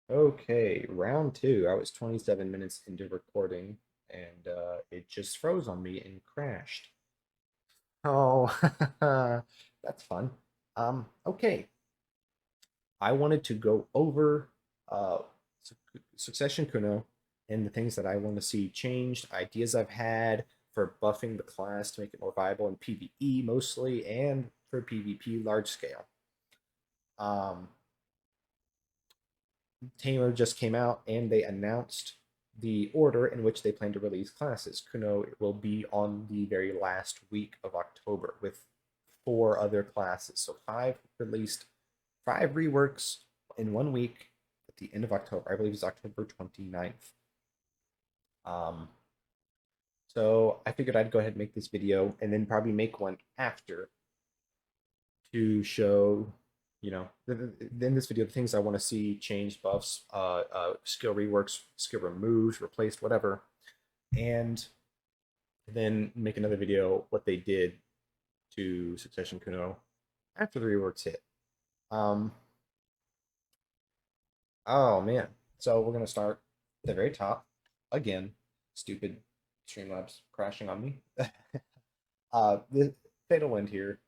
Okay, round two. I was 27 minutes into recording and it just froze on me and crashed. Oh, that's fun. Okay. I wanted to go over uh, Succession Kuno and the things that I want to see changed, ideas I've had for buffing the class to make it more viable in PvE mostly, and for PvP large scale. Um, Tamer just came out and they announced the order in which they plan to release classes. Kuno will be on the very last week of October with four other classes. So five reworks in 1 week at the end of October. I believe it's October 29th. Um, so I figured I'd go ahead and make this video and then probably make one after to show, in this video, the things I want to see changed, buffs, skill reworks, skill removed, replaced, whatever, and then make another video what they did to Succession Kuno after the reworks hit. Um, oh man, so we're gonna start at the very top again. Stupid Streamlabs crashing on me. The fatal wind here.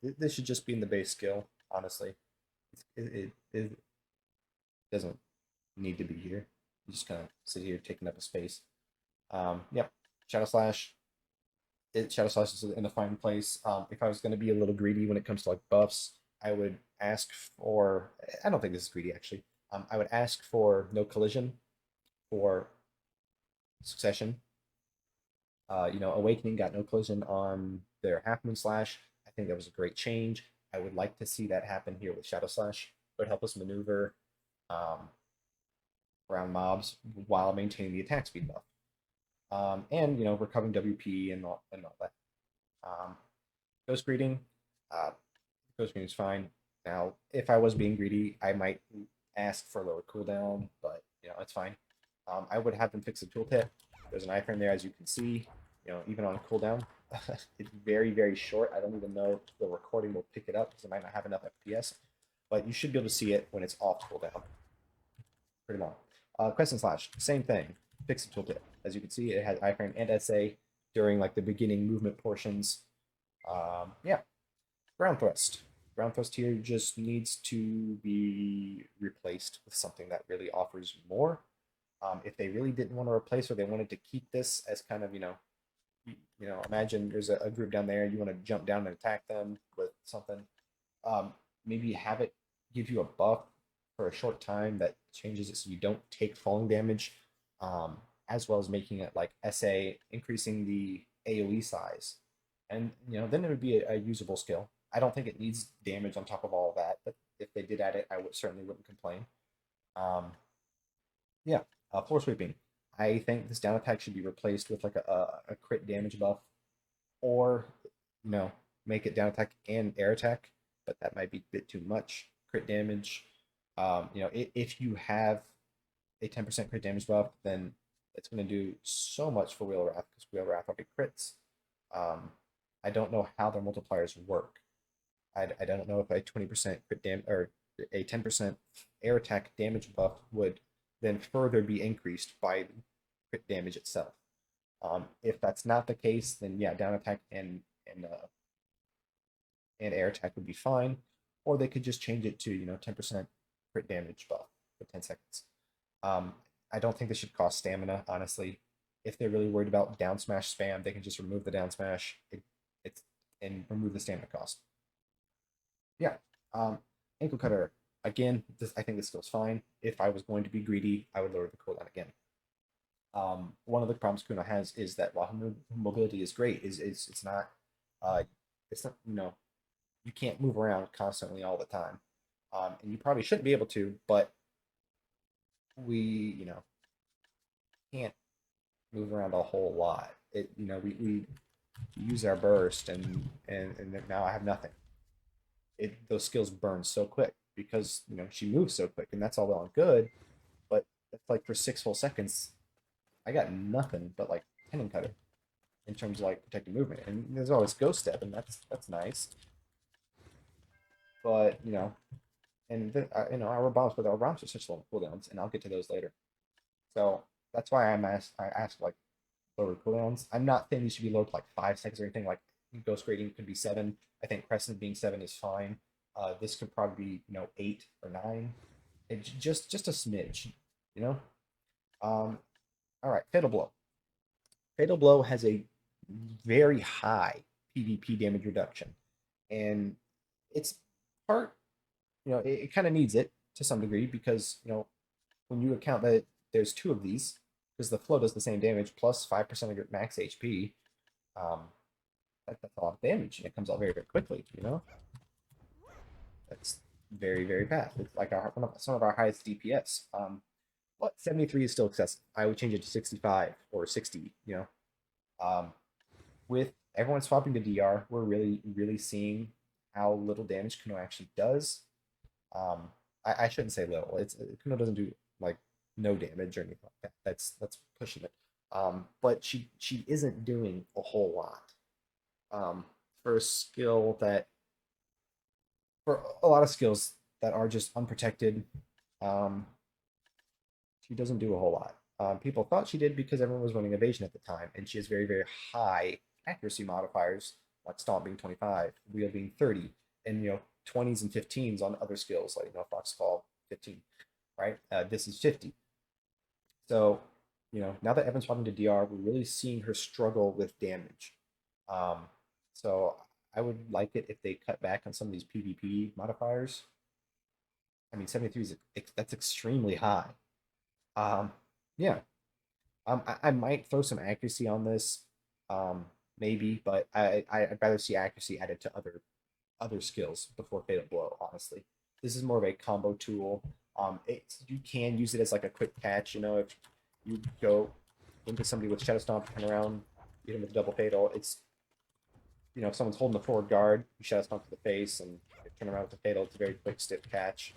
This should just be in the base skill, honestly. It doesn't need to be here. You just kind of sit here taking up a space. Yep. Shadow Slash. Shadow Slash is in a fine place. If I was going to be a little greedy when it comes to like buffs, I would ask for. I don't think this is greedy actually. I would ask for no collision for Succession. Awakening got no collision on their Half Moon Slash. I think that was a great change. I would like to see that happen here with Shadow Slash. It would help us maneuver um, around mobs while maintaining the attack speed buff. And recovering WP and all that. Um, Ghost greeting, uh, Ghost greeting is fine. Now, if I was being greedy, I might ask for a lower cooldown, but it's fine. I would have them fix the tooltip. There's an iframe there, as you can see. Even on cooldown, it's very very short. I don't even know if the recording will pick it up because it might not have enough FPS, but you should be able to see it when it's off cooldown. Pretty long. Crescent Slash, same thing. Fix the tooltip. As you can see, it has iframe and SA during like the beginning movement portions. Yeah, ground thrust. Ground thrust here just needs to be replaced with something that really offers more. If they really didn't want to replace or they wanted to keep this as kind of, imagine there's a group down there, you want to jump down and attack them with something. Um, Maybe have it give you a buff for a short time that changes it so you don't take falling damage, as well as making it like SA, increasing the AoE size. And then it would be a usable skill. I don't think it needs damage on top of all of that, but if they did add it, I would certainly wouldn't complain. Um, yeah, floor sweeping. I think this down attack should be replaced with like a crit damage buff, or you know, make it down attack and air attack, but that might be a bit too much crit damage. If you have a 10% crit damage buff, then it's going to do so much for Wheel of Wrath because Wheel of Wrath already crits. I don't know how their multipliers work. I don't know if a 20% crit damage or a 10% air attack damage buff would then further be increased by crit damage itself. If that's not the case, then yeah, down attack and air attack would be fine, or they could just change it to 10% crit damage buff for 10 seconds. I don't think this should cost stamina, honestly. If they're really worried about down smash spam, they can just remove the down smash it's and remove the stamina cost. Yeah. Um, Ankle cutter. Again, I think this skill's fine. If I was going to be greedy, I would lower the cooldown again. One of the problems Kuno has is that while mobility is great, is uh, it's not you can't move around constantly all the time, and you probably shouldn't be able to, but we can't move around a whole lot. We use our burst and now I have nothing. Those skills burn so quick because she moves so quick, and that's all well and good, but it's like for 6 full seconds, I got nothing but like cannon cutter in terms of like protecting movement. And there's always ghost step, and that's nice. But and our bombs, but our bombs are such long cooldowns, and I'll get to those later. So that's why I asked like lower cooldowns. I'm not saying these should be low to like 5 seconds or anything. Like Ghost Grading could be 7. I think Crescent being 7 is fine. This could probably be 8 or 9. Just a smidge, you know. All right, Fatal Blow. Fatal Blow has a very high PvP damage reduction, and it's part it kind of needs it to some degree because when you account that there's two of these, because the flow does the same damage plus 5% of your max HP. um, that's a lot of damage, and it comes out very, very quickly. That's very, very fast. It's like some of our highest DPS. But 73 is still excessive. I would change it to 65 or 60. Um, with everyone swapping to DR, we're really, really seeing how little damage Kuno actually does. Um, I shouldn't say little. It's Kuno doesn't do like no damage or anything like that. That's pushing it. But she isn't doing a whole lot. For a skill that for a lot of skills that are just unprotected, um, she doesn't do a whole lot. People thought she did because everyone was running evasion at the time, and she has very, very high accuracy modifiers, like stomp being 25, wheel being 30, and 20s and 15s on other skills like Foxcall 15, right? This is 50. So now that Evan's swapping to DR, we're really seeing her struggle with damage. Um, so I would like it if they cut back on some of these PvP modifiers. I mean, 73 is that's extremely high. Um, yeah. I might throw some accuracy on this, maybe, but I'd rather see accuracy added to other skills before Fatal Blow. Honestly, this is more of a combo tool. You can use it as like a quick catch. If you go into somebody with Shadow Stomp, turn around, hit him with a double fatal. If someone's holding the forward guard, you Shadow Stomp to the face and turn around with the fatal. It's a very quick, stiff catch.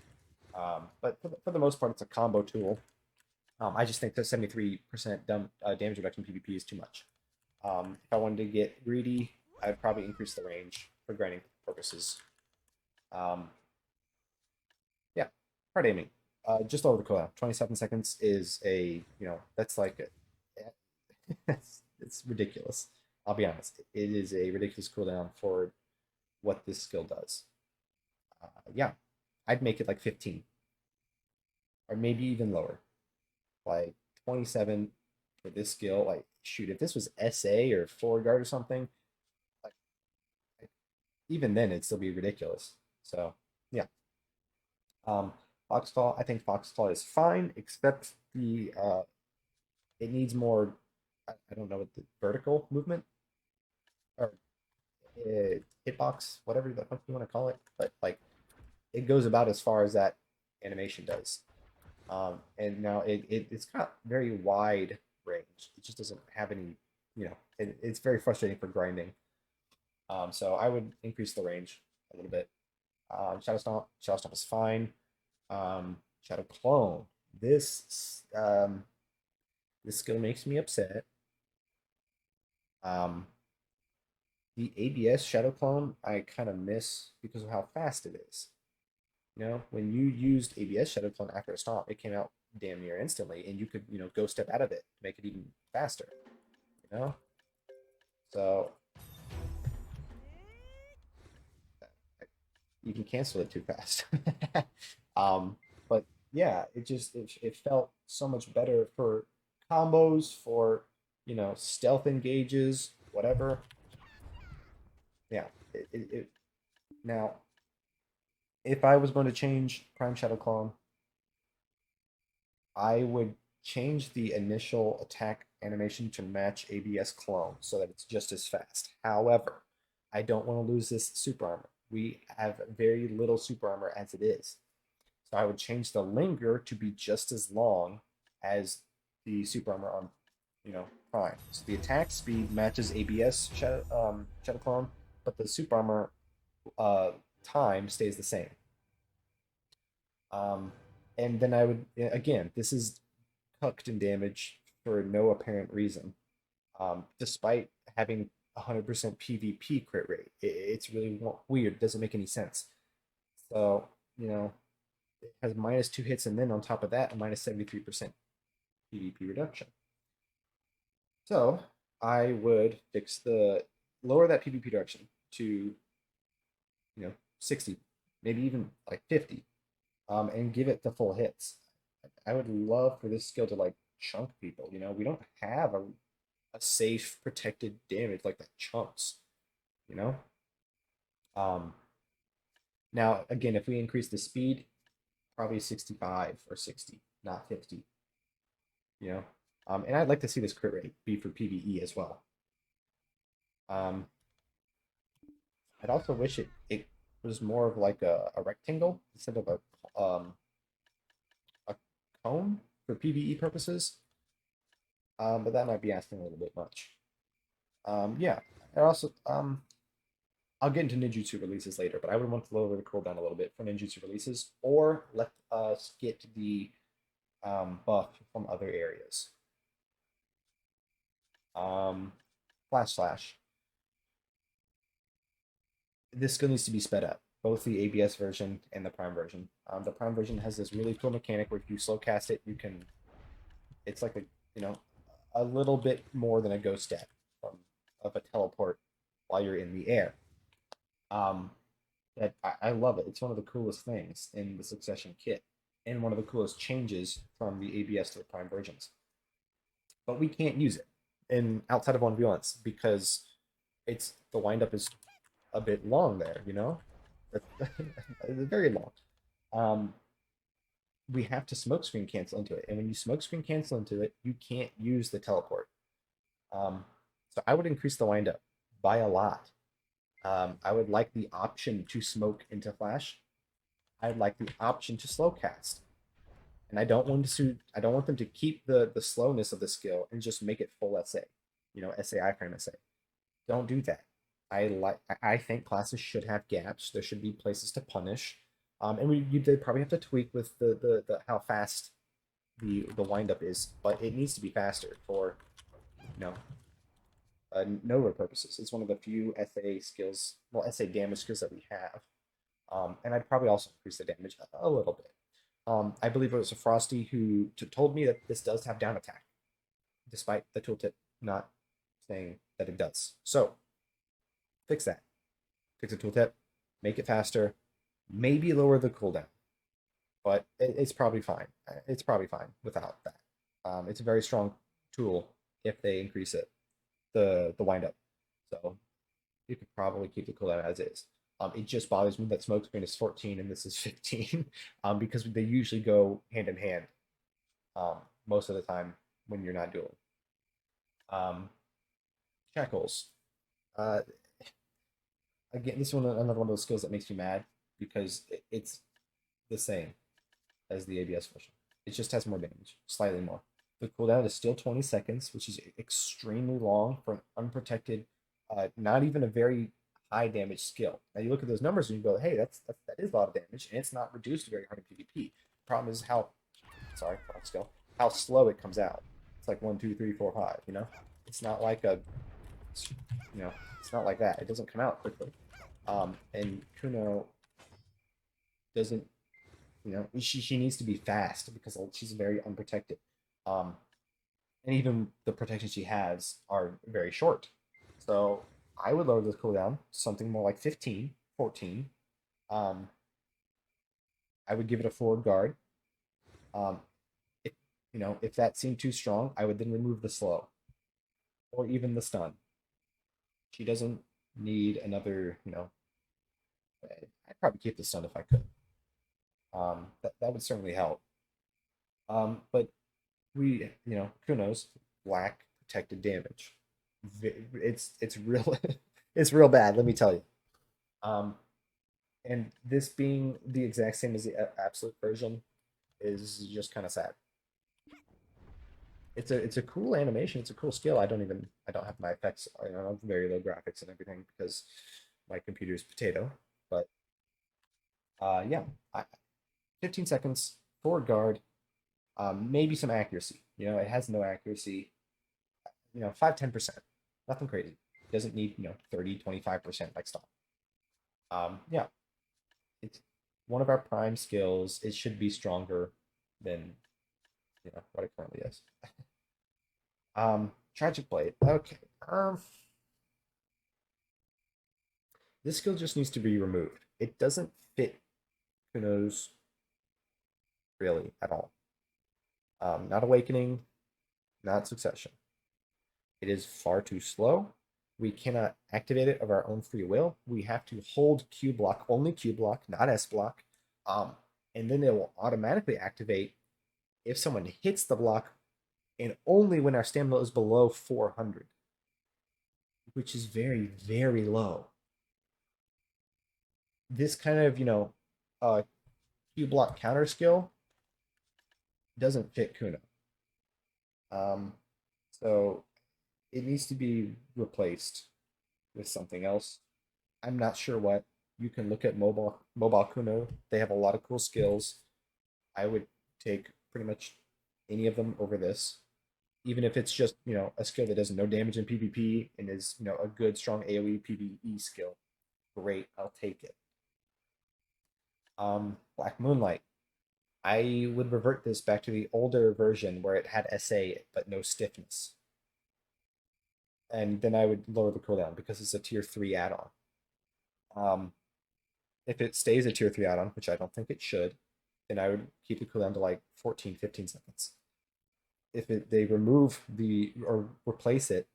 But for the most part, it's a combo tool. I just think that 73% damage reduction PvP is too much. If I wanted to get greedy, I'd probably increase the range for grinding purposes. Um, yeah, hard aiming. Just over the cooldown. 27 seconds is that's like it's ridiculous. I'll be honest. It is a ridiculous cooldown for what this skill does. Yeah, I'd make it like 15 or maybe even lower. Like 27 for this skill. Like, shoot, if this was SA or forward guard or something, like, even then it'd still be ridiculous. So, yeah. Um, Foxcall, I think Foxcall is fine, except it needs more. I don't know what the vertical movement or hitbox, whatever the fuck you want to call it, but like it goes about as far as that animation does. And now it's got very wide range. It just doesn't have any, it's very frustrating for grinding. So I would increase the range a little bit. Shadow Stomp is fine. Shadow Clone. This skill makes me upset. Um, the ABS Shadow Clone I kind of miss because of how fast it is. When you used ABS Shadow Clone after a stomp, it came out damn near instantly, and you could, go step out of it to make it even faster. You know, so you can cancel it too fast. um, but yeah, it felt so much better for combos, for stealth engages, whatever. Yeah, now if I was going to change Prime Shadow Clone, I would change the initial attack animation to match ABS clone so that it's just as fast. However, I don't want to lose this super armor. We have very little super armor as it is. So I would change the linger to be just as long as the super armor on, Prime. So the attack speed matches ABS Shadow Clone, but the super armor uh, time stays the same. Um, and then I would again, this is cucked in damage for no apparent reason, despite having 100% PvP crit rate. It's really weird. It doesn't make any sense. So, it has -2 hits, and then on top of that, a -73% PvP reduction. So I would fix the lower that PvP reduction to 60, maybe even like 50, and give it the full hits. I would love for this skill to like chunk people. We don't have a safe protected damage like that chunks. You know. Um, Now again, if we increase the speed, probably 65 or 60, not 50. You know. And I'd like to see this crit rate be for PvE as well. Um, I'd also wish it was more of like a rectangle instead of a cone for PvE purposes. But that might be asking a little bit much. Yeah. And also, I'll get into ninjutsu releases later, but I would want to lower the cooldown a little bit for ninjutsu releases, or let us get the buff from other areas. Flash slash. This skill needs to be sped up, both the ABS version and the Prime version. The Prime version has this really cool mechanic where if you slow cast it, you can. It's like you know, a little bit more than a ghost step from of a teleport while you're in the air. Um, that I love it. It's one of the coolest things in the Succession kit, and one of the coolest changes from the ABS to the Prime versions. But we can't use it in outside of 1v1s because it's the windup is a bit long there. It's very long. Um, we have to smokescreen cancel into it, and when you smokescreen cancel into it, you can't use the teleport. Um, so I would increase the windup by a lot. I would like the option to smoke into flash. I'd like the option to slow cast. And I don't want them to keep the slowness of the skill and just make it full SA. SA iframe SA. Don't do that. I think classes should have gaps. There should be places to punish. And they probably have to tweak with the how fast the windup is, but it needs to be faster for you know Nova purposes. It's one of the few SA skills, well, SA damage skills that we have. And I'd probably also increase the damage a little bit. I believe it was a Frosty who told me that this does have down attack, despite the tooltip not saying that it does. So fix that. Fix the tooltip, make it faster, maybe lower the cooldown, but it's probably fine. It's probably fine without that. It's a very strong tool if they increase it, the windup. So you could probably keep the cooldown as is. It just bothers me that smokescreen is 14 and this is 15, because they usually go hand in hand um, most of the time when you're not dueling. Um, Shackles. Uh, Again, this one another one of those skills that makes me mad because it's the same as the ABS version. It just has more damage, slightly more. The cooldown is still 20 seconds, which is extremely long for an unprotected, not even a very high damage skill. Now you look at those numbers and you go, hey, that is a lot of damage, and it's not reduced very hard in PvP. Problem is how slow it comes out. It's like 1, 2, 3, 4, 5. It's not like it's not like that. It doesn't come out quickly. And Kuno doesn't, she needs to be fast because she's very unprotected. Um, and even the protection she has are very short. So I would lower the cooldown something more like 15, 14. Um, I would give it a forward guard. Um, if if that seemed too strong, I would then remove the slow or even the stun. She doesn't need another, I'd probably keep the stun if I could. That would certainly help. But Kuno's lack protected damage. It's real, it's real bad. Let me tell you. Um, and this being the exact same as the absolute version is just kind of sad. It's a cool animation. It's a cool skill. I don't have my effects. I don't have very low graphics and everything because my computer is potato. But yeah, 15 seconds forward guard, maybe some accuracy. It has no accuracy. 5-10%, nothing crazy. It doesn't need 30-25% like stop. Yeah, it's one of our prime skills, it should be stronger than what it currently is. Tragic Blade. Okay. This skill just needs to be removed. It doesn't fit Kuno's really at all. Not Awakening, not Succession. It is far too slow. We cannot activate it of our own free will. We have to hold Q block, only Q block, not S block. Um, and then it will automatically activate if someone hits the block and only when our stamina is below 400, which is very, very low. This kind of, Q block counter skill doesn't fit Kuno. Um, so it needs to be replaced with something else. I'm not sure what. You can look at mobile Kuno. They have a lot of cool skills. I would take pretty much any of them over this, even if it's just a skill that does no damage in PvP and is a good strong AOE PvE skill. Great, I'll take it. Black Moonlight. I would revert this back to the older version where it had SA but no stiffness, and then I would lower the cooldown because it's a tier 3 add-on. Um, if it stays a tier 3 add-on, which I don't think it should, then I would keep the cooldown to like 14, 15 seconds. If they remove or replace it,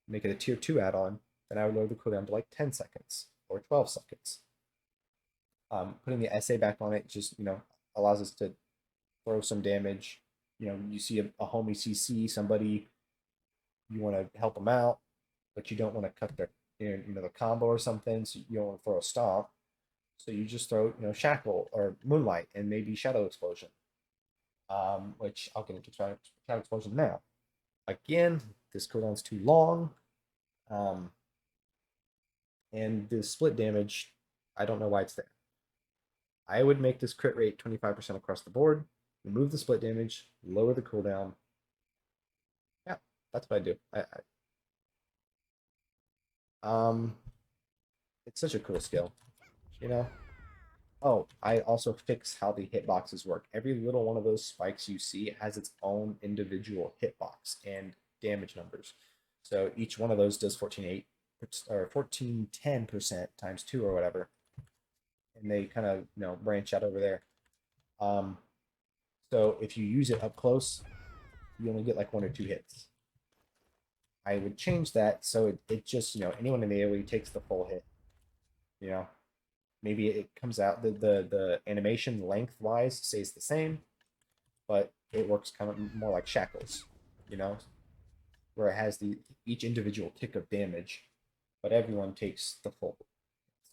make it a tier 2 add-on, then I would lower the cooldown to like 10 seconds or 12 seconds. Putting the SA back on it just, allows us to throw some damage. You see a homie CC somebody, you want to help them out, but you don't want to cut their, the combo or something, so you don't want to throw a stomp. So you just throw, Shackle or Moonlight and maybe Shadow Explosion, which I'll get into Shadow Explosion now. Again, this cooldown's too long, and the split damage, I don't know why it's there. I would make this crit rate 25% across the board, remove the split damage, lower the cooldown. Yeah, that's what I do. Um, it's such a cool skill, you know. Oh, I also fix how the hitboxes work. Every little one of those spikes you see has its own individual hitbox and damage numbers. So each one of those does 14.8 or 1410% times 2 or whatever. And they kind of, branch out over there. Um, so if you use it up close, you only get like 1 or 2 hits. I would change that so it just, anyone in the AoE takes the full hit. You know, maybe it comes out the animation lengthwise stays the same, but it works kind of more like shackles, you know, where it has the each individual tick of damage, but everyone takes the full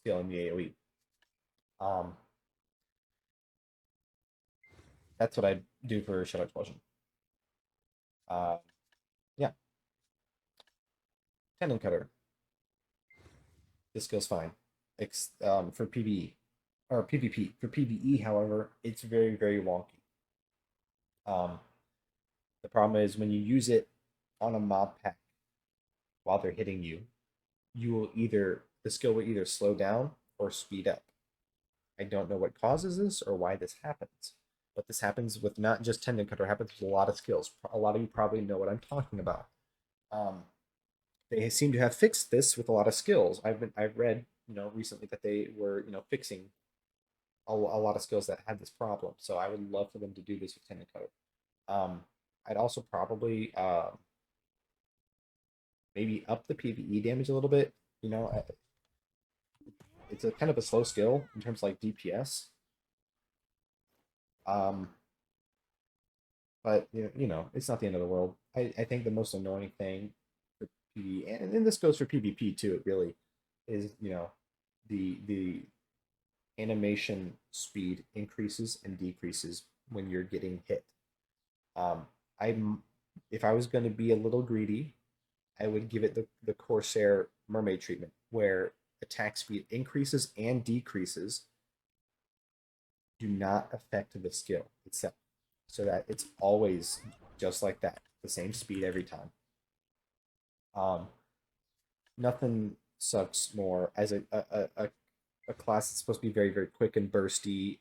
skill in the AoE. Um, that's what I do for Shadow Explosion. Uh, yeah, Tendon Cutter. This skill's fine. For PvE or PvP. For PvE, however, it's very, very wonky. Um, the problem is when you use it on a mob pack while they're hitting you, the skill will either slow down or speed up. I don't know what causes this or why this happens, but this happens with not just Tendon Cutter, it happens with a lot of skills. A lot of you probably know what I'm talking about. Um, they seem to have fixed this with a lot of skills. I've read recently that they were fixing a lot of skills that had this problem. So I would love for them to do this with Tendon Cutter. I'd also probably maybe up the PVE damage a little bit. It's a kind of a slow skill in terms of like DPS. Um, but it's not the end of the world. I think the most annoying thing for PvE, and this goes for PvP too, it really is, the animation speed increases and decreases when you're getting hit. I'm If I was going to be a little greedy, I would give it the Corsair Mermaid treatment, where attack speed increases and decreases do not affect the skill itself, so that it's always just like that, the same speed every time. Um, Nothing sucks more as a a class that's supposed to be very, very quick and bursty.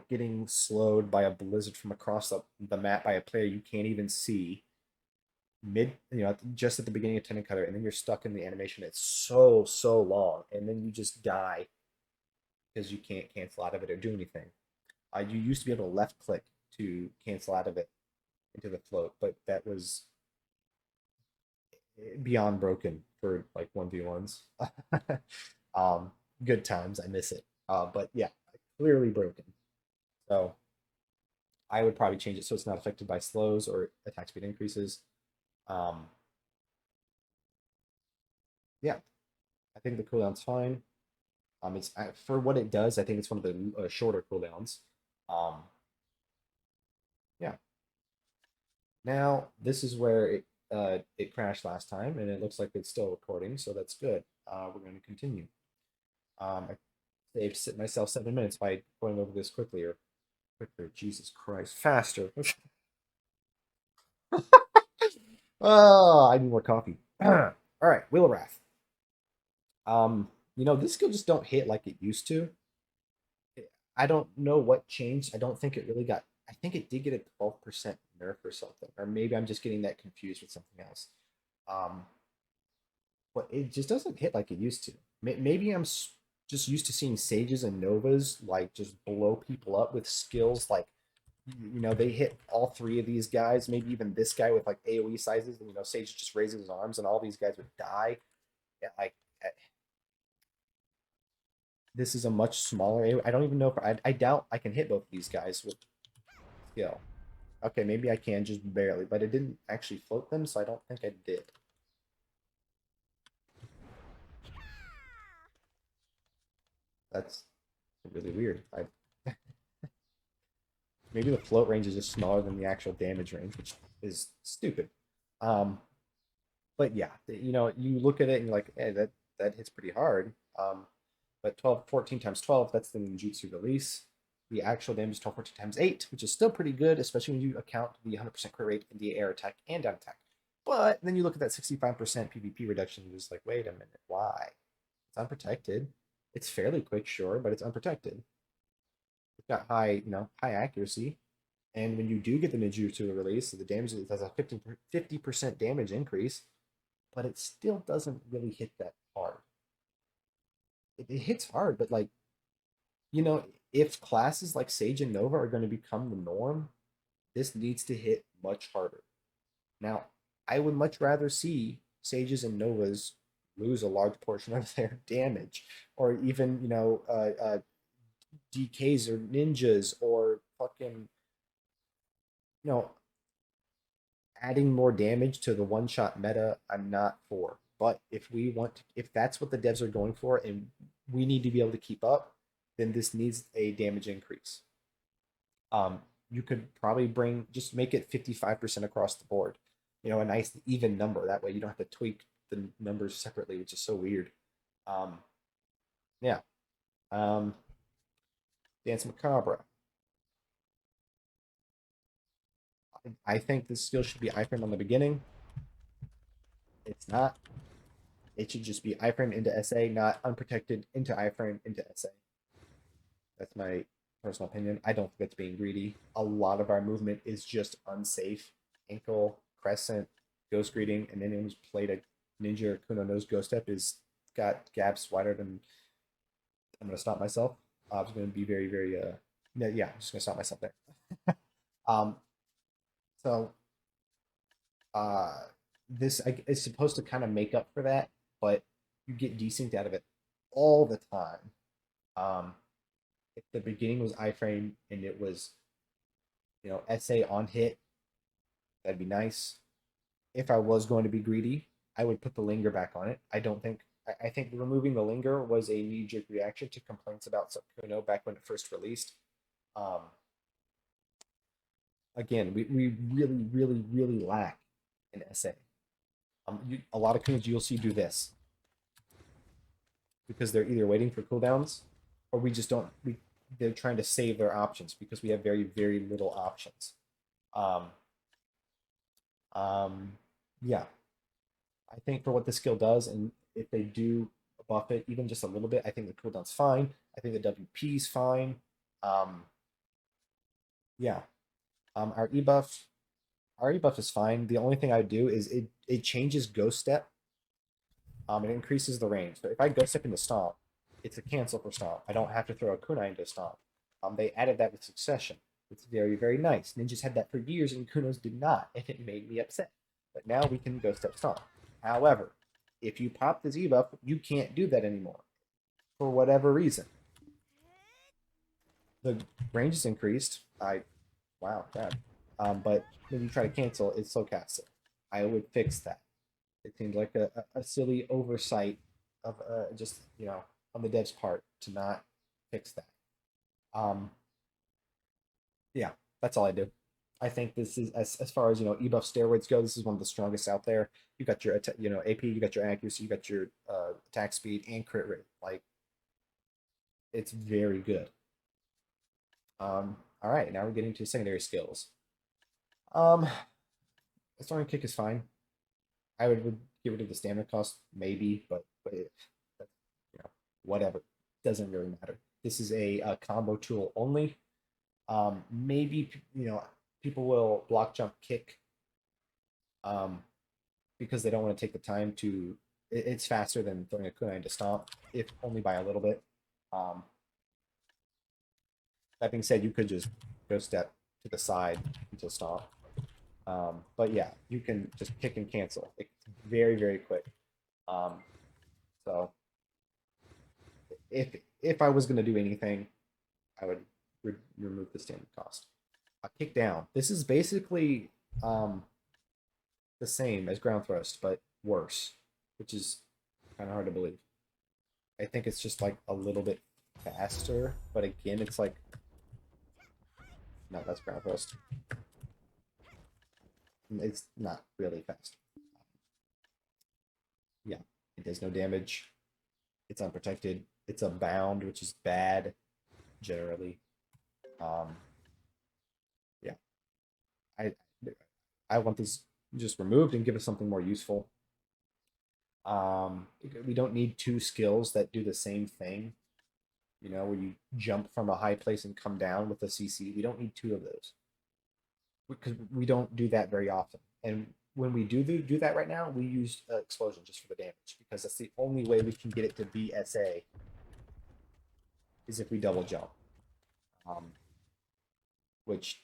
Getting slowed by a blizzard from across the map by a player you can't even see just at the beginning of Tenon Cutter, and then you're stuck in the animation. It's so, so long, and then you just die because you can't cancel out of it or do anything. You used to be able to left click to cancel out of it into the float, but that was beyond broken for like 1v1s. um, Good times. I miss it. But yeah, clearly broken. So I would probably change it so it's not affected by slows or attack speed increases. Um, yeah, I think the cooldown's fine. It's for what it does. I think it's one of the shorter cooldowns. Um, yeah. Now this is where it crashed last time, and it looks like it's still recording, so that's good. We're going to continue. I saved myself 7 minutes by going over this quickly or quicker. Jesus Christ, faster. Oh, I need more coffee. All right, Wheel of Wrath. This skill just don't hit like it used to. I don't know what changed. I don't think it really got. I think it did get a 12% nerf or something, or maybe I'm just getting that confused with something else. Um, but it just doesn't hit like it used to. Maybe I'm just used to seeing sages and novas like just blow people up with skills like they hit all three of these guys, maybe even this guy with like AoE sizes, and Sage just raises his arms and all these guys would die. Yeah, like this is a much smaller AoE. I don't even know if I doubt I can hit both of these guys with skill. Okay, maybe I can just barely, but it didn't actually float them, so I don't think I did. That's really weird. Maybe the float range is just smaller than the actual damage range, which is stupid. Um, but yeah, you look at it and you're like, hey, that hits pretty hard. But 12, 14 times 12, that's the ninjutsu release. The actual damage is 12, 14 times 8, which is still pretty good, especially when you account the 100% crit rate in the air attack and down attack. But then you look at that 65% PvP reduction, and you're just like, wait a minute, why? It's unprotected. It's fairly quick, sure, but it's unprotected. It's got high accuracy. And when you do get the ninjutsu release, the damage has a 50% damage increase, but it still doesn't really hit that hard. It hits hard, but like, you know, if classes like Sage and Nova are going to become the norm, this needs to hit much harder. Now, I would much rather see Sages and Novas lose a large portion of their damage, or even, DKs or ninjas, or fucking, you know, adding more damage to the one shot meta. I'm not for. But if that's what the devs are going for, and we need to be able to keep up, then this needs a damage increase. You could probably just make it 55% across the board. A nice even number. That way you don't have to tweak the numbers separately, which is so weird. Um, yeah. Um, Dance Macabre. I think this skill should be iframe on the beginning. It's not. It should just be iframe into SA, not unprotected into iframe into SA. That's my personal opinion. I don't think that's being greedy. A lot of our movement is just unsafe. Ankle, crescent, ghost greeting, and anyone who's played a ninja or Kuno knows ghost step is got gaps wider than. I'm gonna stop myself. I was gonna be very, very yeah, I'm just gonna stop myself there. um so uh this is supposed to kind of make up for that, but you get desynced out of it all the time. If the beginning was iframe and it was SA on hit, that'd be nice. If I was going to be greedy, I would put the linger back on it. I think removing the linger was a knee-jerk reaction to complaints about Kuno back when it first released. Um, Again, we really, really, really lack an SA. A lot of Kunos you'll see do this because they're either waiting for cooldowns or we just don't. They're trying to save their options because we have very, very little options. Um, yeah, I think for what the skill does, and if they do buff it even just a little bit. I think the cooldown's fine. I think the WP's fine. Um, yeah. Our ebuff is fine. The only thing I do is it changes ghost step. It increases the range. So if I ghost step into stomp, it's a cancel for stomp. I don't have to throw a kunai into stomp. They added that with succession. It's very, very nice. Ninjas had that for years and Kunos did not, and it made me upset. But now we can ghost step stomp. However, if you pop this ebuff, you can't do that anymore for whatever reason. The range is increased. Wow, God. But when you try to cancel, it's slow casting. I would fix that. It seems like a silly oversight of just on the dev's part to not fix that. Um, yeah, that's all I do. I think this is as far as ebuff steroids go. This is one of the strongest out there. You got your AP, you got your accuracy, you got your attack speed and crit rate. Like it's very good. All right, now we're getting to secondary skills. The throwing kick is fine. I would get rid of the stamina cost, maybe, but whatever. Doesn't really matter. This is a combo tool only. Maybe people will block jump kick because they don't want to take the time to. It's faster than throwing a kunai into stomp, if only by a little bit. That being said, you could just go step to the side until stomp. But yeah, you can just kick and cancel. It's very, very quick. So if I was going to do anything, I would remove the standard cost. A kick down. This is basically the same as ground thrust, but worse, which is kind of hard to believe. I think it's just like a little bit faster, but again, it's like no, that's ground thrust. It's not really fast. Yeah, it does no damage. It's unprotected. It's a bound, which is bad generally. Um, yeah, I I want this just removed and give us something more useful. We don't need two skills that do the same thing. Where you jump from a high place and come down with a CC. We don't need two of those because we don't do that very often. And when we do that right now, we use explosion just for the damage because that's the only way we can get it to be SA is if we double jump. Which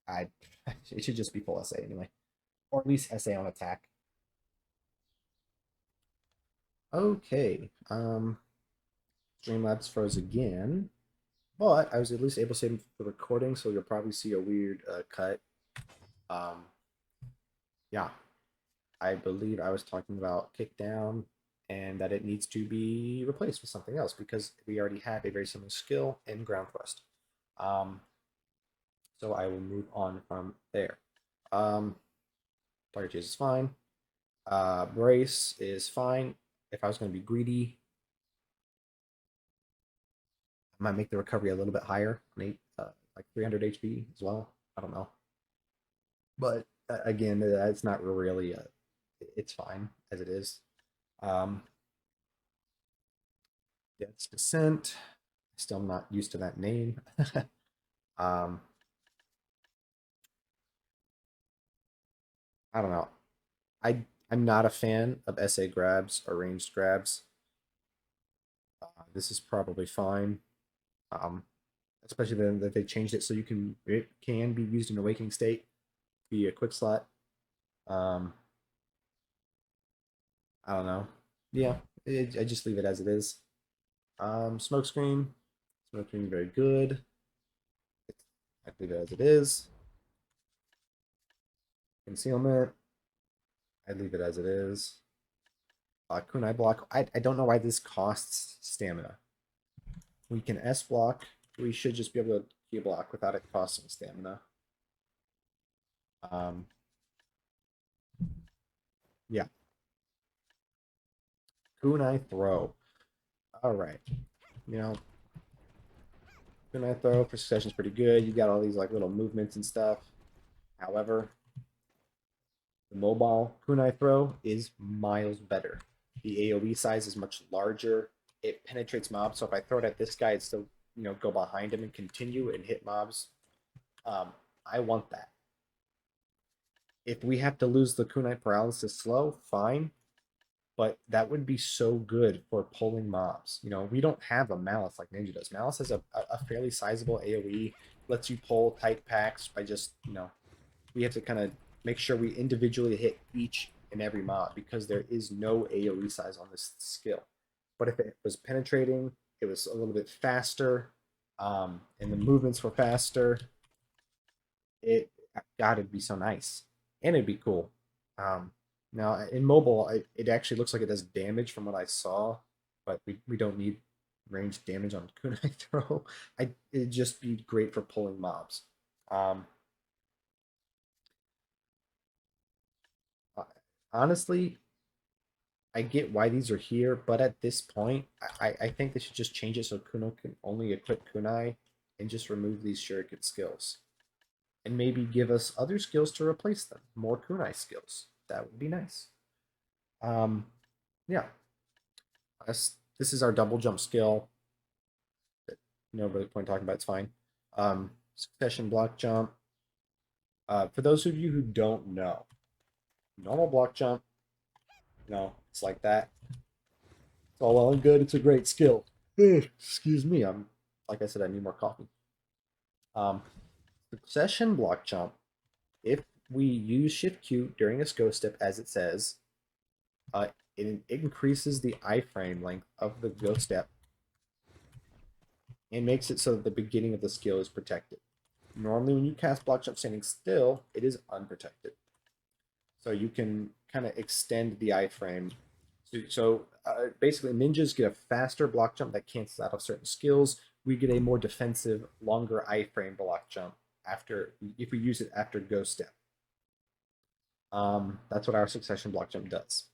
I it should just be full SA anyway, or at least SA on attack. Okay. Streamlabs froze again, but I was at least able to save the recording, so you'll probably see a weird cut. Um, yeah, I believe I was talking about kickdown and that it needs to be replaced with something else because we already have a very similar skill in ground thrust. So I will move on from there. Target chase is fine. Brace is fine. If I was going to be greedy, I might make the recovery a little bit higher, like 300 HP as well. I don't know. But again, it's not really, it's fine as it is. Death's Descent. Still not used to that name. I don't know. I'm not a fan of SA grabs or ranged grabs. This is probably fine. Especially then that they changed it so it can be used in awakening state, be a quick slot. I don't know. Yeah, I just leave it as it is. Smokescreen, very good. I leave it as it is. Concealment, I leave it as it is. Kunai block, I don't know why this costs stamina. We can S block. We should just be able to Q block without it costing stamina. Yeah. Kunai throw. All right. Kunai throw for succession is pretty good. You got all these like little movements and stuff. However, the mobile kunai throw is miles better. The AoE size is much larger. It penetrates mobs. So if I throw it at this guy, it still go behind him and continue and hit mobs. Um, I want that. If we have to lose the kunai paralysis slow, fine. But that would be so good for pulling mobs. We don't have a Malice like Ninja does. Malice has a fairly sizable AoE, lets you pull tight packs by just, we have to kind of make sure we individually hit each and every mob because there is no AoE size on this skill. But if it was penetrating, it was a little bit faster, and the movements were faster, it God, it'd be so nice, and it'd be cool. Now in mobile, it actually looks like it does damage from what I saw, but we don't need range damage on kunai throw. It'd just be great for pulling mobs. Um, Honestly, I get why these are here, but at this point, I think they should just change it so Kuno can only equip kunai and just remove these shuriken skills. And maybe give us other skills to replace them, more kunai skills. That would be nice. Yeah, this is our double jump skill. No really point talking about. It's fine. Succession block jump. For those of you who don't know, normal block jump. It's like that. It's all well and good. It's a great skill. Excuse me. Like I said, I need more coffee. Succession block jump. If we use Shift Q during this go step, as it says, it increases the iframe length of the go step and makes it so that the beginning of the skill is protected. Normally, when you cast block jump standing still, it is unprotected. So you can kind of extend the iframe. So basically, ninjas get a faster block jump that cancels out of certain skills. We get a more defensive, longer iframe block jump if we use it after go step. That's what our succession block jump does.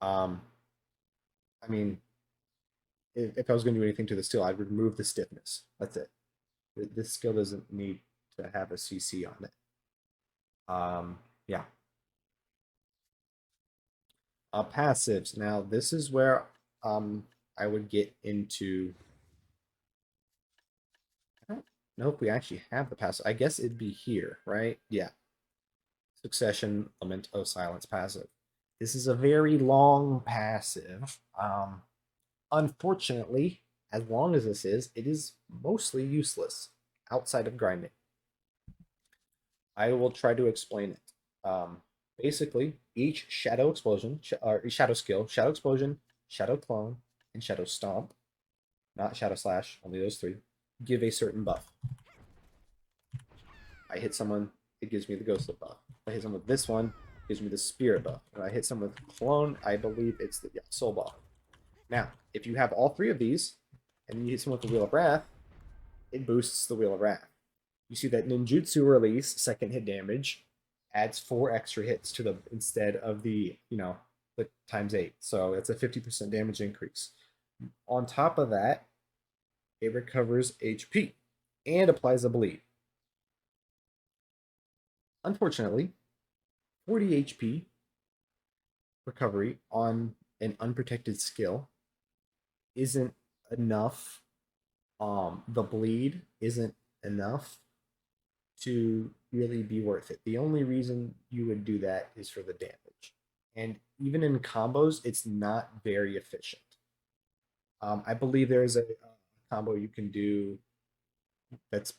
I mean, if I was going to do anything to the skill, I'd remove the stiffness. That's it. This skill doesn't need to have a CC on it. Yeah. Passives. Now, this is where I would get into. I don't know if we actually have the passive. I guess it'd be here, right? Yeah. Succession, Memento, Silence passive. This is a very long passive. Unfortunately, as long as this is, it is mostly useless outside of grinding. I will try to explain it. Basically, each shadow explosion, or shadow skill, shadow explosion, shadow clone, and shadow stomp, not shadow slash, only those three, give a certain buff. I hit someone, it gives me the ghostly buff. If I hit someone with this one, it gives me the spirit buff. If I hit someone with clone, I believe it's the soul buff. Now, if you have all three of these, and then you hit someone with the Wheel of Wrath, it boosts the Wheel of Wrath. You see that ninjutsu release, second hit damage, adds 4 extra hits to the instead of the the times 8. So it's a 50% damage increase. On top of that, it recovers HP and applies a bleed. Unfortunately, 40 HP recovery on an unprotected skill isn't enough. The bleed isn't enough to really be worth it. The only reason you would do that is for the damage. And even in combos, it's not very efficient. I believe there is a combo you can do that's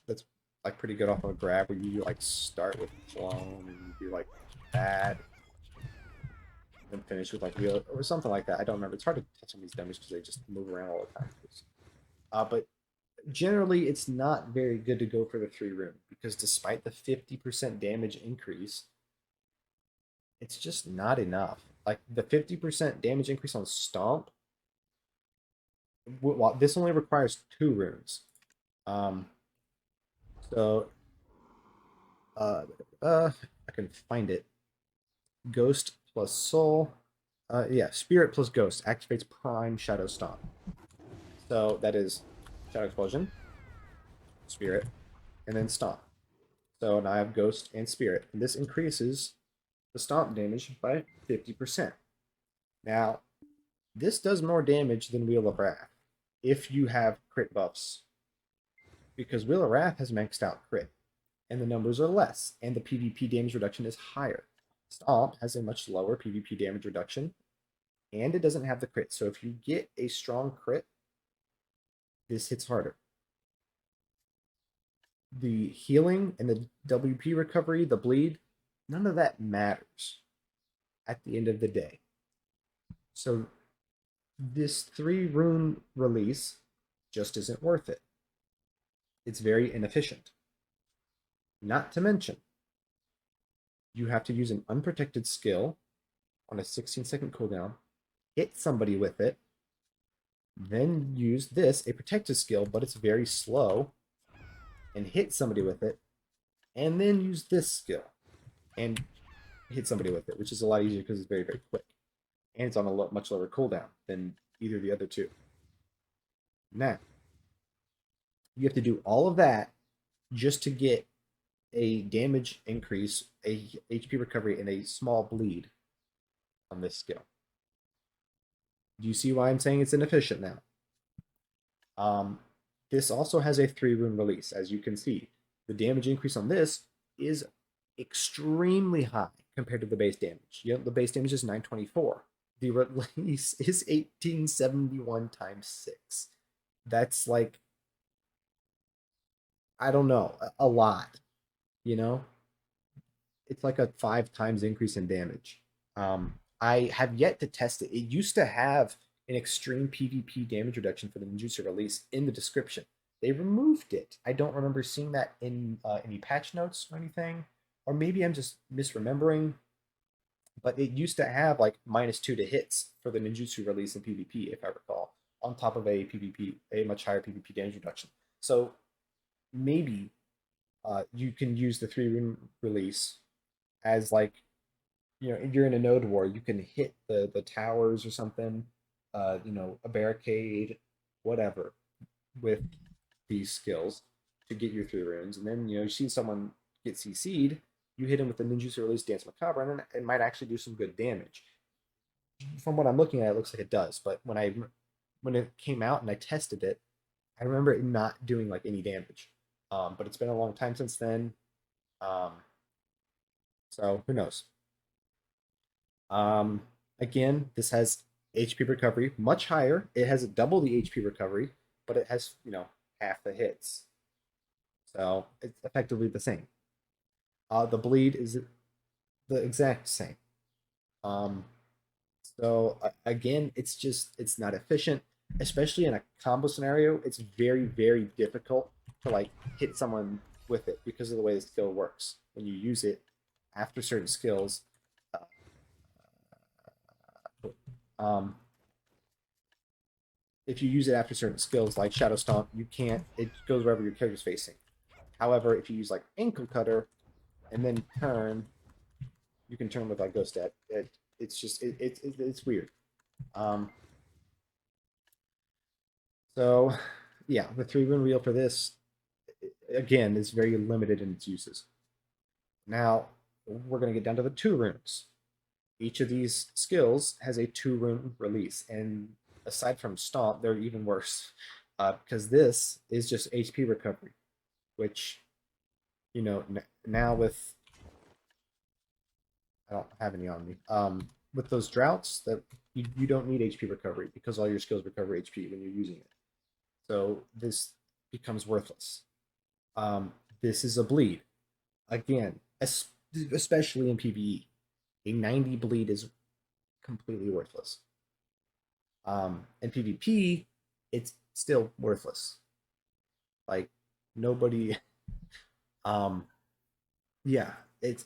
like pretty good off of a grab where you like start with clone and you do like that and finish with like wheel or something like that. I don't remember. It's hard to touch on these demos because they just move around all the time. But generally, it's not very good to go for the 3 rune because despite the 50% damage increase, it's just not enough. Like the 50% damage increase on Stomp, well, this only requires 2 runes. Um, so I can find it. Ghost plus Soul. Yeah, Spirit plus Ghost activates Prime Shadow Stomp. So that is Shadow Explosion, Spirit, and then Stomp. So now I have Ghost and Spirit. And this increases the Stomp damage by 50%. Now, this does more damage than Wheel of Wrath if you have crit buffs, because Wheel of Wrath has maxed out crit, and the numbers are less, and the PvP damage reduction is higher. Stomp has a much lower PvP damage reduction, and it doesn't have the crit. So if you get a strong crit, this hits harder. The healing and the WP recovery, the bleed, none of that matters at the end of the day. So this 3 rune release just isn't worth it. It's very inefficient. Not to mention, you have to use an unprotected skill on a 16-second cooldown, hit somebody with it, then use this, a protected skill, but it's very slow, and hit somebody with it, and then use this skill and hit somebody with it, which is a lot easier because it's very, very quick. And it's on a much lower cooldown than either of the other two. Now, you have to do all of that just to get a damage increase, a HP recovery, and a small bleed on this skill. Do you see why I'm saying it's inefficient now? This also has a 3 rune release, as you can see. The damage increase on this is extremely high compared to the base damage. You know, the base damage is 924. The release is 1871 times 6. That's like, I don't know, a lot, you know? It's like a 5 times increase in damage. I have yet to test it. It used to have an extreme PvP damage reduction for the ninjutsu release in the description. They removed it. I don't remember seeing that in any patch notes or anything, or maybe I'm just misremembering. But it used to have like -2 to hits for the ninjutsu release in PvP, if I recall, on top of a much higher PvP damage reduction. So maybe you can use the 3 rune release as like, if you're in a node war, you can hit the towers or something, a barricade, whatever, with these skills to get your 3 runes, and then you see someone get CC'd, you hit him with the ninjutsu release Dance Macabre, and then it might actually do some good damage. From what I'm looking at, it looks like it does, but when it came out and I tested it, I remember it not doing like any damage. But it's been a long time since then, um, so who knows? Um, Again, this has HP recovery much higher. It has double the HP recovery, but it has half the hits, so it's effectively the same. The bleed is the exact same. Um, so again, it's not efficient, especially in a combo scenario. It's very, very difficult to like hit someone with it because of the way the skill works. When you use it after certain skills, um, if you use it after certain skills like Shadow Stomp, you can't. It goes wherever your character's facing. However, if you use like Ankle Cutter and then turn, you can turn with like Ghost Step. It's just it's weird. Um, so yeah, the 3 rune wheel for this again is very limited in its uses. Now we're gonna get down to the 2 runes. Each of these skills has a 2 rune release, and aside from Stomp, they're even worse because this is just HP recovery, which now with I don't have any on me. With those droughts, that you don't need HP recovery because all your skills recover HP when you're using it. So this becomes worthless. This is a bleed. Again, especially in PvE, a 90 bleed is completely worthless. In PvP, it's still worthless. Like nobody. Um, yeah, it's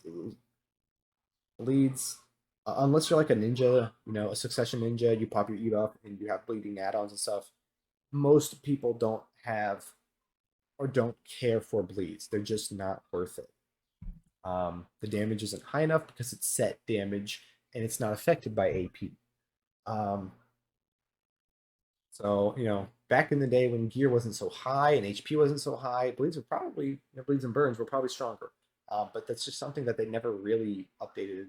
bleeds unless you're like a ninja, a succession ninja. You pop your E buff and you have bleeding add-ons and stuff. Most people don't have or don't care for bleeds. They're just not worth it. The damage isn't high enough because it's set damage and it's not affected by AP. Um, so back in the day when gear wasn't so high and HP wasn't so high, bleeds were probably bleeds and burns were probably stronger. But that's just something that they never really updated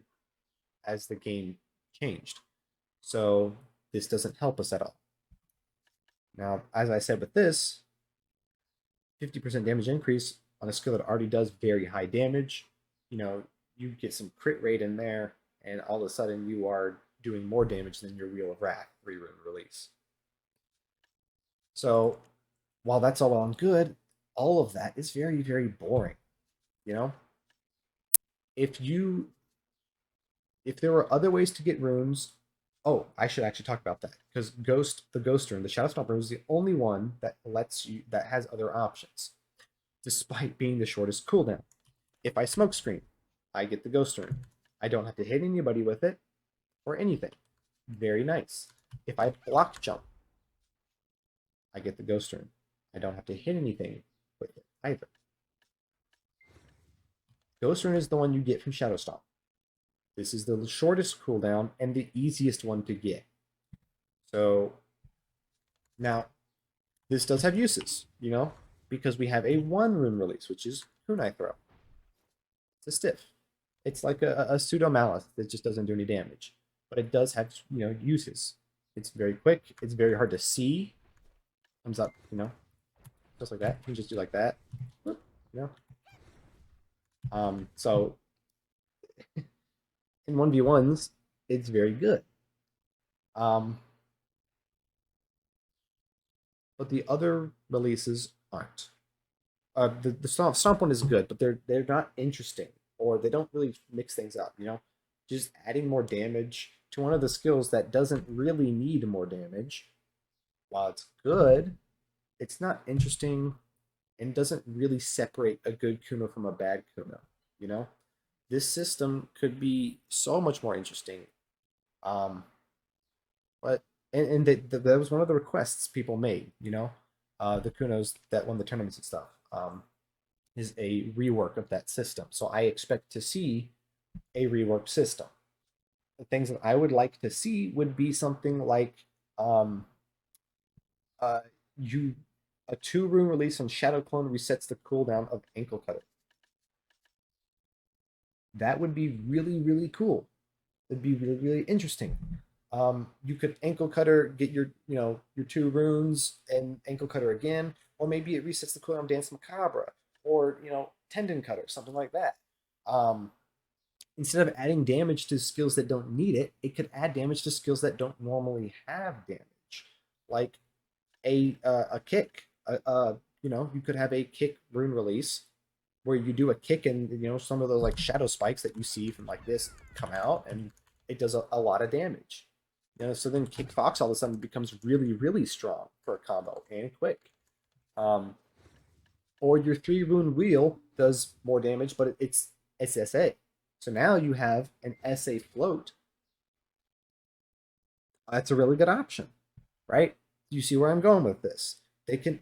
as the game changed. So this doesn't help us at all. Now, as I said with this, 50% damage increase on a skill that already does very high damage, you know, you get some crit rate in there, and all of a sudden you are doing more damage than your Wheel of Wrath 3-rune release. So while that's all well and good, all of that is very, very boring. You know, if you if there were other ways to get runes, oh, I should actually talk about that because the Ghost rune, the Shadowstomp rune, is the only one that lets you that has other options, despite being the shortest cooldown. If I smoke screen, I get the Ghost rune. I don't have to hit anybody with it or anything. Very nice. If I block jump, I get the Ghost rune. I don't have to hit anything with it either. Ghost rune is the one you get from Shadowstomp. This is the shortest cooldown and the easiest one to get. So now this does have uses, you know, because we have a 1-rune release, which is Kunai Throw. It's a stiff. It's like a pseudo malice that just doesn't do any damage, but it does have, you know, uses. It's very quick. It's very hard to see. Comes up, you know, just like that. You can just do like that, you know. So in 1v1s, it's very good. But the other releases aren't. The stomp one is good, but they're not interesting, or they don't really mix things up. You know, just adding more damage to one of the skills that doesn't really need more damage. While it's good, it's not interesting and doesn't really separate a good Kuno from a bad Kuno. You know, this system could be so much more interesting. Um, but that was one of the requests people made. You know, the Kunos that won the tournaments and stuff. Is a rework of that system. So I expect to see a rework system. The things that I would like to see would be something like um, uh, you a 2-rune release on Shadow Clone resets the cooldown of Ankle Cutter. That would be really, really cool. It'd be really, really interesting. You could Ankle Cutter, get your, you know, your 2 runes, and Ankle Cutter again, or maybe it resets the cooldown of Dance Macabre, or, you know, Tendon Cutter, something like that. Um, Instead of adding damage to skills that don't need it, it could add damage to skills that don't normally have damage, like a kick. You know, you could have a kick rune release where you do a kick and, you know, some of those like shadow spikes that you see from like this come out and it does a lot of damage. You know, so then Kick Fox all of a sudden becomes really, really strong for a combo and quick. Um, or your 3-rune wheel does more damage, but it's SSA. So now you have an SA float. That's a really good option, right? You see where I'm going with this? They can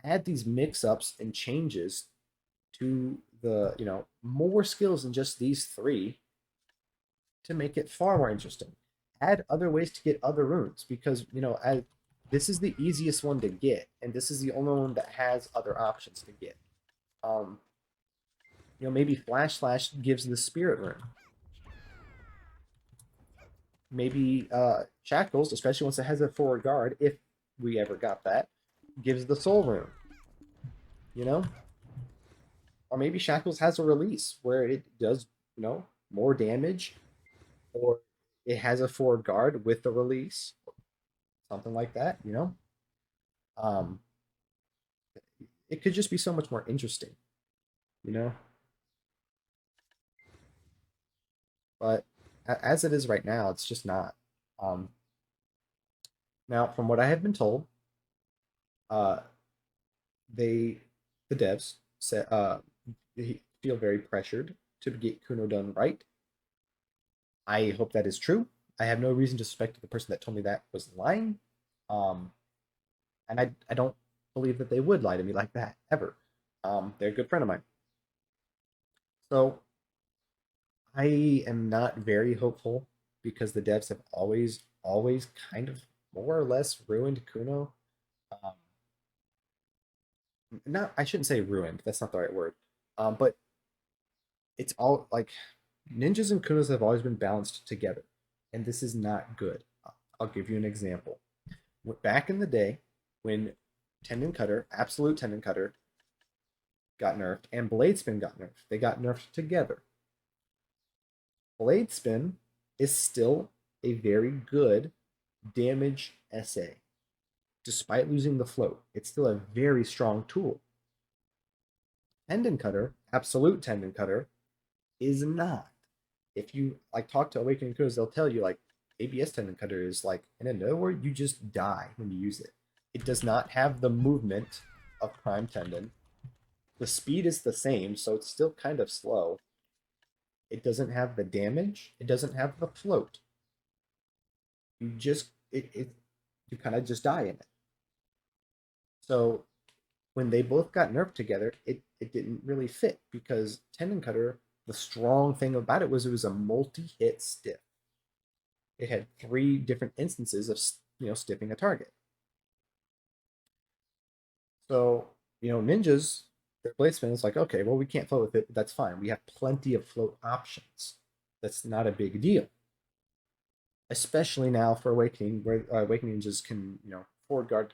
add these mix-ups and changes to the, you know, more skills than just these 3 to make it far more interesting. Add other ways to get other runes because, you know, this is the easiest one to get, and this is the only one that has other options to get. You know, maybe Flash Slash gives the Spirit rune. Maybe Shackles, especially once it has a forward guard, if we ever got that, gives the Soul rune. You know, or maybe Shackles has a release where it does, you know, more damage, or it has a forward guard with the release, something like that. You know, um, it could just be so much more interesting. You know, but as it is right now, it's just not. Um, Now, from what I have been told, uh, they, the devs, said they feel very pressured to get Kuno done right. I hope that is true. I have no reason to suspect the person that told me that was lying. Um, and I don't believe that they would lie to me like that ever. They're a good friend of mine. So I am not very hopeful because the devs have always kind of more or less ruined Kuno. Um, Not, I shouldn't say ruined. That's not the right word. But it's all like ninjas and kunos have always been balanced together, and this is not good. I'll give you an example. Back in the day, when Tendon Cutter, Absolute Tendon Cutter, got nerfed and Blade Spin got nerfed, they got nerfed together. Blade Spin is still a very good damage SA. Despite losing the float, it's still a very strong tool. Tendon Cutter, Absolute Tendon Cutter, is not. If you like talk to Awakening Kunos, they'll tell you like ABS Tendon Cutter is like in another word, you just die when you use it. It does not have the movement of Prime Tendon. The speed is the same, so it's still kind of slow. It doesn't have the damage. It doesn't have the float. You just you kind of just die in it. So when they both got nerfed together, it didn't really fit because Tendon Cutter, the strong thing about it was a multi-hit stiff. It had three different instances of stiffing a target. So ninjas, their blade spin is like, okay, well we can't float with it, but that's fine. We have plenty of float options. That's not a big deal, especially now for awakening, where awakening ninjas can forward guard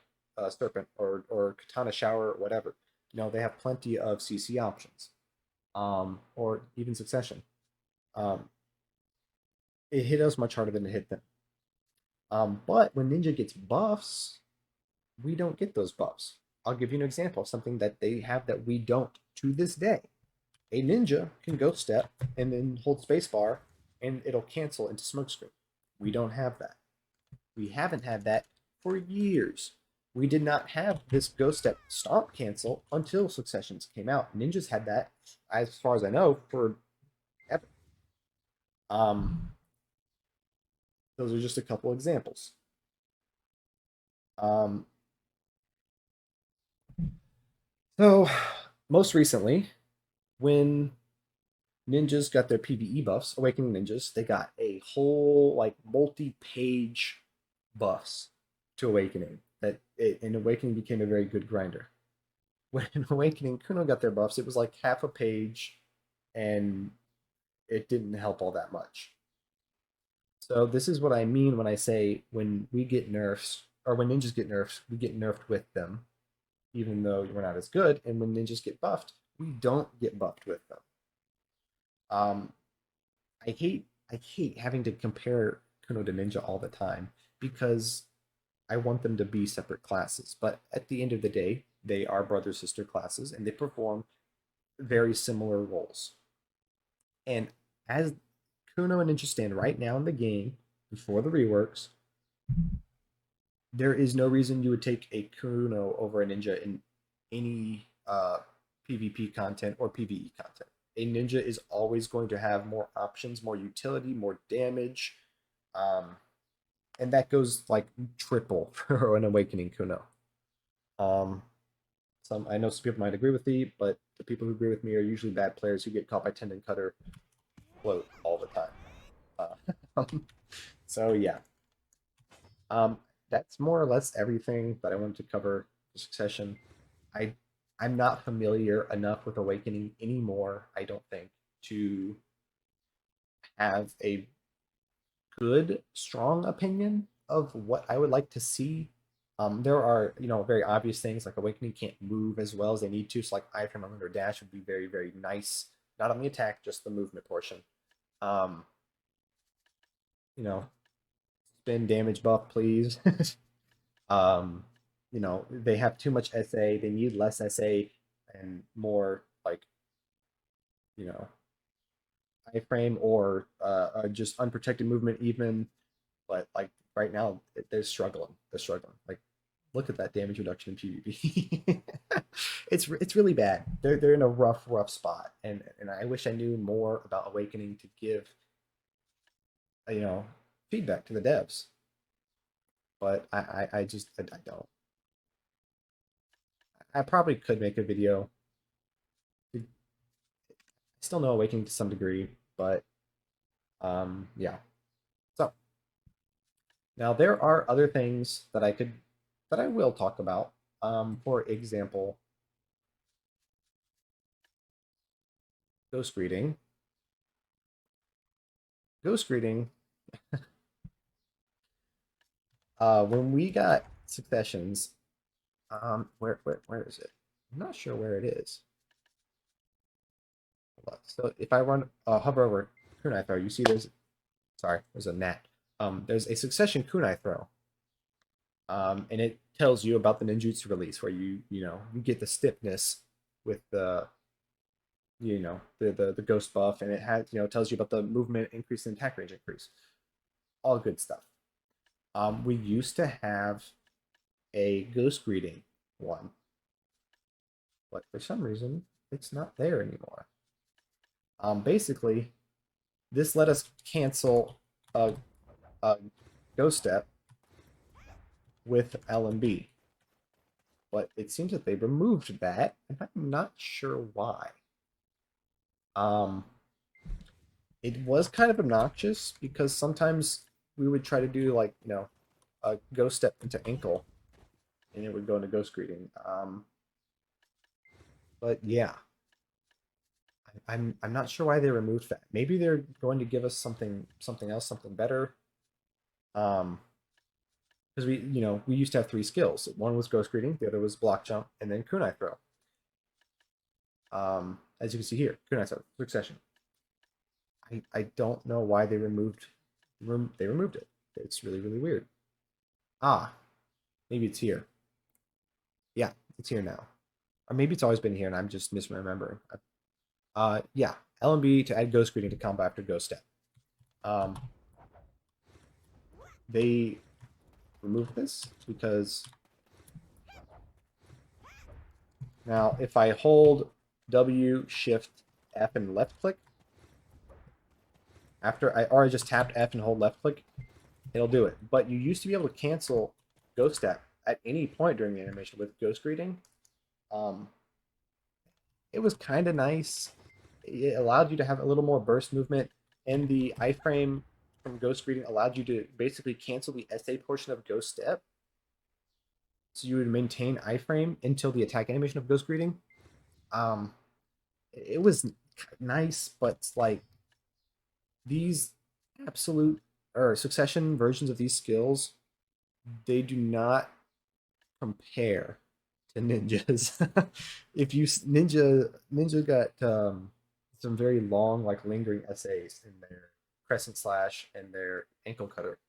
serpent or katana shower or whatever. They have plenty of CC options, or even succession. Um, it hit us much harder than it hit them. But when ninja gets buffs, we don't get those buffs. I'll give you an example of something that they have that we don't to this day. A ninja can go step and then hold spacebar and it'll cancel into smokescreen. We don't have that. We haven't had that for years. We did not have this ghost step stomp cancel until Successions came out. Ninjas had that, as far as I know, for ever. Um, those are just a couple examples. Um, so, most recently, when ninjas got their PvE buffs, Awakening Ninjas, they got a whole like multi-page buffs to Awakening. And Awakening became a very good grinder. When Awakening Kuno got their buffs, it was like half a page, and it didn't help all that much. So this is what I mean when I say when we get nerfs or when ninjas get nerfs, we get nerfed with them, even though we're not as good. And when ninjas get buffed, we don't get buffed with them. Um, I hate having to compare Kuno to Ninja all the time because I want them to be separate classes. But at the end of the day, they are brother sister classes and they perform very similar roles. And as Kuno and Ninja stand right now in the game before the reworks, there is no reason you would take a Kuno over a Ninja in any PvP content or PvE content. A Ninja is always going to have more options, more utility, more damage, um, and that goes like triple for an Awakening Kuno. Um, I know some people might agree with me, but the people who agree with me are usually bad players who get caught by Tendon Cutter float all the time. So yeah, um, that's more or less everything that I wanted to cover for Succession. I I'm not familiar enough with Awakening anymore, I don't think, to have a good, strong opinion of what I would like to see. There are, very obvious things like Awakening can't move as well as they need to. So like Eye from Under Dash would be very, very nice. Not on the attack, just the movement portion. Um, you know, spin damage buff, please. um, they have too much SA. They need less SA and more like, you know, iframe or just unprotected movement even. But like right now, they're struggling. They're struggling. Like, look at that damage reduction in PvP. It's really bad. They're in a rough spot, and I wish I knew more about Awakening to give you know feedback to the devs. But I just I don't. I probably could make a video. I still know Awakening to some degree, but yeah. So now there are other things that I will talk about. For example, ghost reading. Ghost reading When we got successions, where is it? I'm not sure where it is. Hold on. So if I run hover over kunai throw, you see there's a gnat. There's a succession kunai throw. And it tells you about the ninjutsu release where you get the stiffness with the ghost buff, and it has tells you about the movement increase and attack range increase. All good stuff. We used to have a ghost greeting one, but for some reason it's not there anymore. Basically, this let us cancel a ghost step with LMB, but it seems that they removed that, and I'm not sure why. Um, it was kind of obnoxious because sometimes we would try to do like a ghost step into ankle, and it would go into ghost greeting. But yeah, I'm not sure why they removed that. Maybe they're going to give us something else, something better. Um, because we used to have three skills. One was ghost greeting, the other was block jump, and then kunai throw. As you can see here, kunai throw succession. I don't know why they removed it. It's really really weird. Ah, maybe it's here. Yeah, it's here now. Or maybe it's always been here and I'm just misremembering. Yeah, LMB to add ghost greeting to combo after ghost step. Um, they removed this because now if I hold W, Shift, F, and left click, or I just tapped F and hold left click, it'll do it. But you used to be able to cancel ghost step at any point during the animation with ghost greeting. Um, it was kind of nice. It allowed you to have a little more burst movement, and the iframe from Ghost Greeting allowed you to basically cancel the SA portion of Ghost Step. So you would maintain iframe until the attack animation of Ghost Greeting. Um, it was nice, but like these absolute or succession versions of these skills, they do not compare to ninjas. If you ninja got some very long, like lingering essays in their crescent slash and their ankle cutter,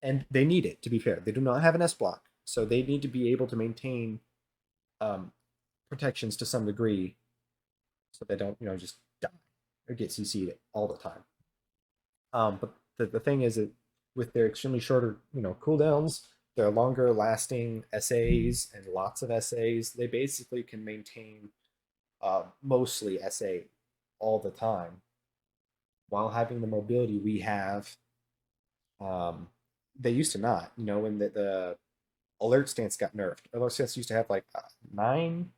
and they need it. To be fair, they do not have an S block, so they need to be able to maintain um, protections to some degree, so they don't just die or get CC'd all the time. But the thing is that with their extremely shorter cooldowns, their longer lasting SAs and lots of SAs, they basically can maintain mostly SA all the time while having the mobility we have. Um, they used to not, when the alert stance got nerfed. Alert stance used to have like 9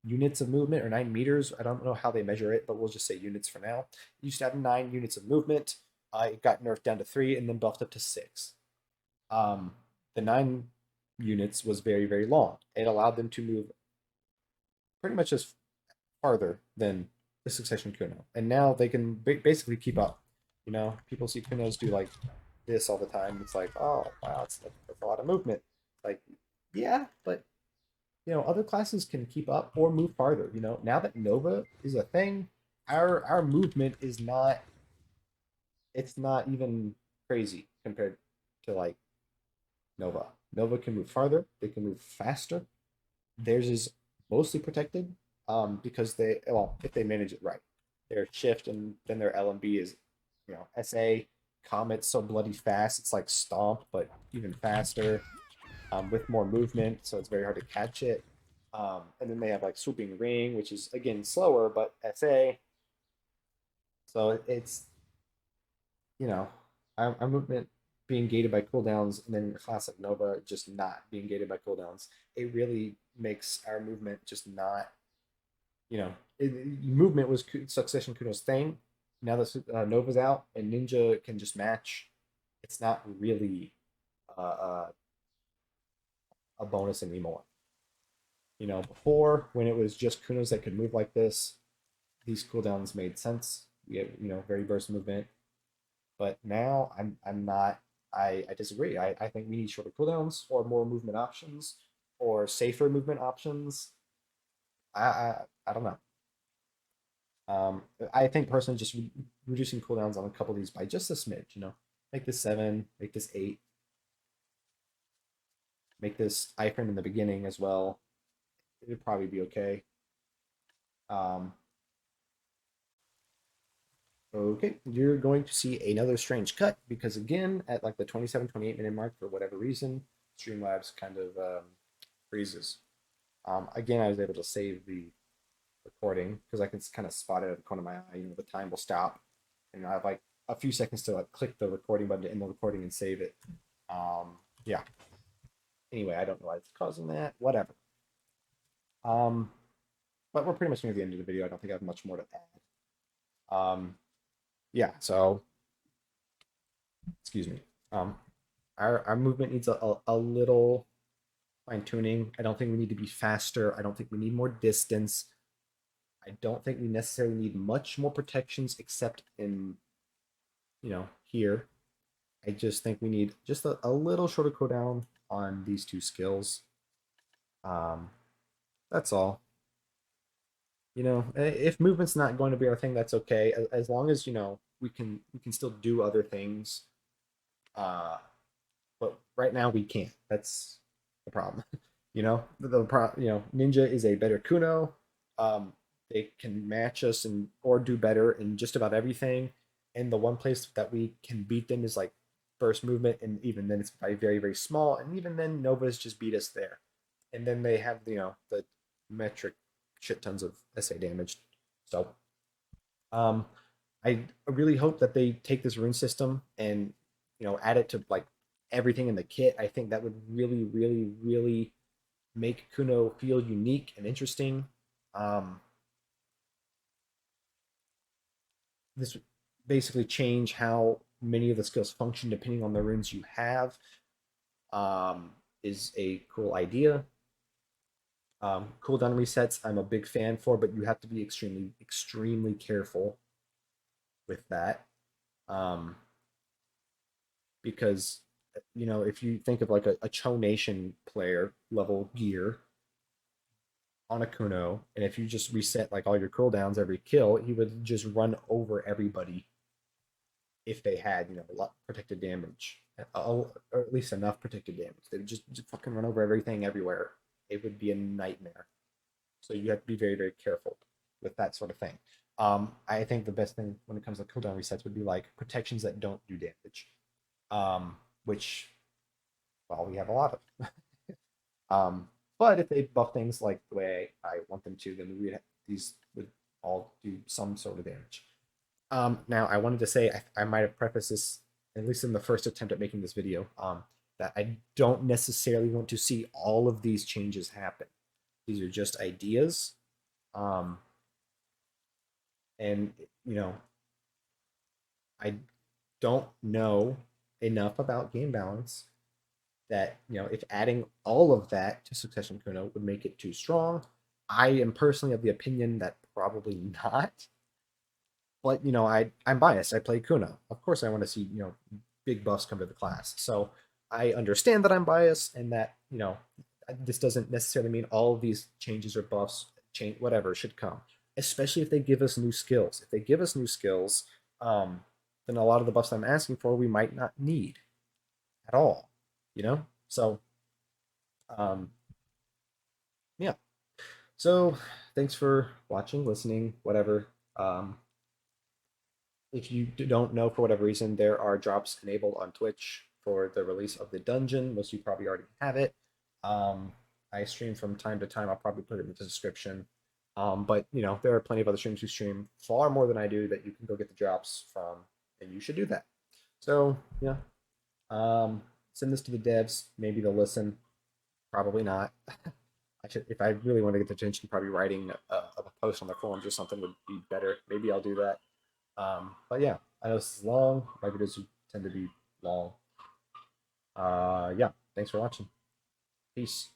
units of movement or 9 meters. I don't know how they measure it, but we'll just say units for now. It used to have 9 units of movement. It got nerfed down to 3 and then buffed up to 6. Um, the 9 units was very, very long. It allowed them to move pretty much as farther than the succession Kuno. And now they can basically keep up. People see Kunos do like this all the time. It's like, oh, wow, that's a lot of movement. Like, yeah, but other classes can keep up or move farther. Now that Nova is a thing, our movement is not. It's not even crazy compared to like Nova. Nova can move farther. They can move faster. Theirs is mostly protected because if they manage it right. Their shift and then their LMB is SA. Comet's so bloody fast. It's like Stomp, but even faster with more movement. So it's very hard to catch it. And then they have like Swooping Ring, which is again slower, but SA. So it's our movement being gated by cooldowns, and then classic Nova just not being gated by cooldowns. It really makes our movement just not, movement was Succession Kuno's thing. Now that Nova's out and Ninja can just match, it's not really uh, uh, a bonus anymore. Before when it was just Kunos that could move like this, these cooldowns made sense. We have very burst movement, but now I'm not I disagree. I think we need shorter cooldowns or more movement options or safer movement options. I don't know. Um, I think personally, just reducing cooldowns on a couple of these by just a smidge, make this 7, make this 8, make this iframe in the beginning as well. It'd probably be okay. Um, okay, you're going to see another strange cut because again, at like the 27, 28 minute mark, for whatever reason, Streamlabs kind of freezes. Again, I was able to save the recording because I can kind of spot it at the corner of my eye. The time will stop, and I have like a few seconds to like click the recording button to end the recording and save it. Yeah. Anyway, I don't know why it's causing that. Whatever. Um, but we're pretty much near the end of the video. I don't think I have much more to add. Yeah. So, excuse me. Um, our movement needs a little fine tuning. I don't think we need to be faster. I don't think we need more distance. I don't think we necessarily need much more protections except in, here. I just think we need just a little shorter cooldown on these two skills. Um, that's all. If movement's not going to be our thing, that's okay. As long as we can still do other things. Uh, but right now we can't. That's the problem. Ninja is a better Kuno. Um, they can match us and or do better in just about everything. And the one place that we can beat them is like first movement, and even then it's by very very small. And even then Novas just beat us there. And then they have the metric shit tons of SA damage. So um, I really hope that they take this rune system and add it to like everything in the kit. I think that would really, really, really make Kuno feel unique and interesting. Um, this would basically change how many of the skills function depending on the runes you have. Is a cool idea. Cooldown resets, I'm a big fan for, but you have to be extremely, extremely careful with that. Um, because if you think of like a Cho Nation player level gear on a Kuno, and if you just reset like all your cooldowns every kill, he would just run over everybody if they had a lot protected damage, or at least enough protected damage. They would just fucking run over everything everywhere. It would be a nightmare. So you have to be very very careful with that sort of thing. I think the best thing when it comes to cooldown resets would be like protections that don't do damage, which well we have a lot of. But if they buff things like the way I want them to, then these would all do some sort of damage. Now, I wanted to say I might have prefaced this, at least in the first attempt at making this video, that I don't necessarily want to see all of these changes happen. These are just ideas. Um, and, you know, I don't know enough about game balance that if adding all of that to Succession Kuno would make it too strong. I am personally of the opinion that probably not. But I'm biased. I play Kuno. Of course, I want to see big buffs come to the class. So I understand that I'm biased and that this doesn't necessarily mean all of these changes or buffs, change whatever should come. Especially if they give us new skills. If they give us new skills, then a lot of the buffs I'm asking for we might not need at all. So um, yeah. So thanks for watching, listening, whatever. If you don't know for whatever reason, there are drops enabled on Twitch for the release of the dungeon. Most of you probably already have it. I stream from time to time. I'll probably put it in the description. But there are plenty of other streamers who stream far more than I do that you can go get the drops from, and you should do that. So yeah, send this to the devs. Maybe they'll listen. Probably not. I should, if I really want to get the attention, probably writing a post on the forums or something would be better. Maybe I'll do that. But yeah, I know this is long. My videos tend to be long. Yeah, thanks for watching. Peace.